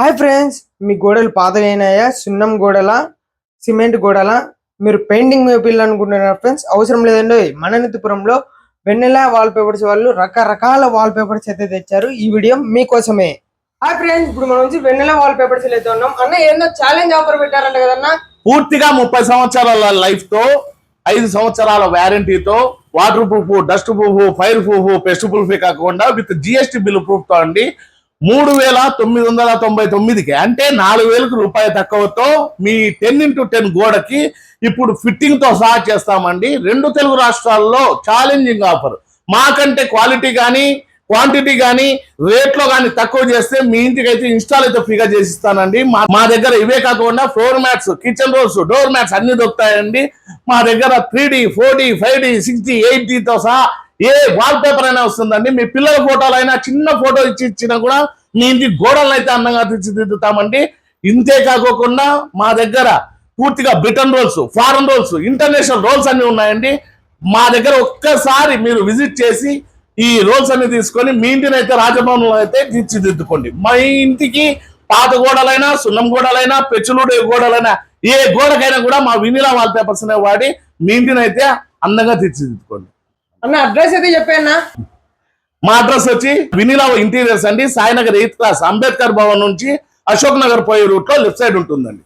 Hi friends, మీ గోడలు పాతగైనాయా? సున్నం గోడల, సిమెంట్ గోడల? మీరు పెయింటింగ్ వేయాలనుకుంటున్నారా ఫ్రెండ్స్? అవసరం లేదండి. మననితిపురంలో వెన్నెల వాల్ పేపర్స్ వాళ్ళు రకరకాల వాల్ పేపర్స్ అయితే తెచ్చారు. ఈ వీడియో మీకోసమే. హాయ్ ఫ్రెండ్స్, ఇప్పుడు మనం వచ్చి వెన్నెల వాల్ పేపర్స్ అయితే ఉన్నాం. అన్న ఏందో ఛాలెంజ్ ఆఫర్ పెట్టారంట కదన్నా? పూర్తిగా 30 సంవత్సరాల లైఫ్ తో 5 సంవత్సరాల వారంటీతో waterproof, dustproof, fireproof, pestproof కాకుండా విత్ జిఎస్టీ బిల్ ప్రూఫ్ తో అండి 3999కి అంటే 4000 రూపాయలు తక్కువతో మీ 10x10 గోడకి ఇప్పుడు ఫిట్టింగ్ తో సహా చేస్తామండి. 2 తెలుగు రాష్ట్రాల్లో ఛాలెంజింగ్ ఆఫర్. మాకంటే క్వాలిటీ కానీ క్వాంటిటీ కానీ రేట్లో కానీ తక్కువ చేస్తే మీ ఇంటికి అయితే ఇన్స్టాల్ అయితే ఫ్రీగా చేసిస్తానండి. మా దగ్గర ఇవే కాకుండా floor mats, kitchen rolls, door mats అన్ని దొరుకుతాయండి. మా దగ్గర 3D, 4D, 5D, 6D, 8Dతో సహా ఏ వాల్ పేపర్ అయినా వస్తుందండి. మీ పిల్లల ఫోటోలు అయినా చిన్న ఫోటో ఇచ్చినా కూడా మీ ఇంటి గోడలను అయితే అందంగా తీర్చిదిద్దుతామండి. ఇంతే కాకోకుండా మా దగ్గర పూర్తిగా Britain rolls, foreign rolls, international rolls అన్ని ఉన్నాయండి. మా దగ్గర ఒక్కసారి మీరు విజిట్ చేసి ఈ రోల్స్ అన్ని తీసుకొని మీ ఇంటిని అయితే రాజభవనంలో అయితే తీర్చిదిద్దుకోండి. మా ఇంటికి పాత గోడలైనా, సున్నం గోడలైనా, పెచ్చులుడే గోడలైనా ఏ గోడకైనా కూడా మా వెన్నెల వాల్ పేపర్స్ అనే వాడి మీ ఇంటిని అయితే అందంగా తీర్చిదిద్దుకోండి. అన్న అడ్రస్ అయితే చెప్పానా? మా అడ్రస్ వచ్చి వెన్నెల ఇంటీరియర్స్ అండి. సాయినగర్ 8th క్లాస్, అంబేద్కర్ భవన్ నుంచి అశోక్ నగర్ పోయే రూట్ లో లెఫ్ట్ సైడ్ ఉంటుందండి.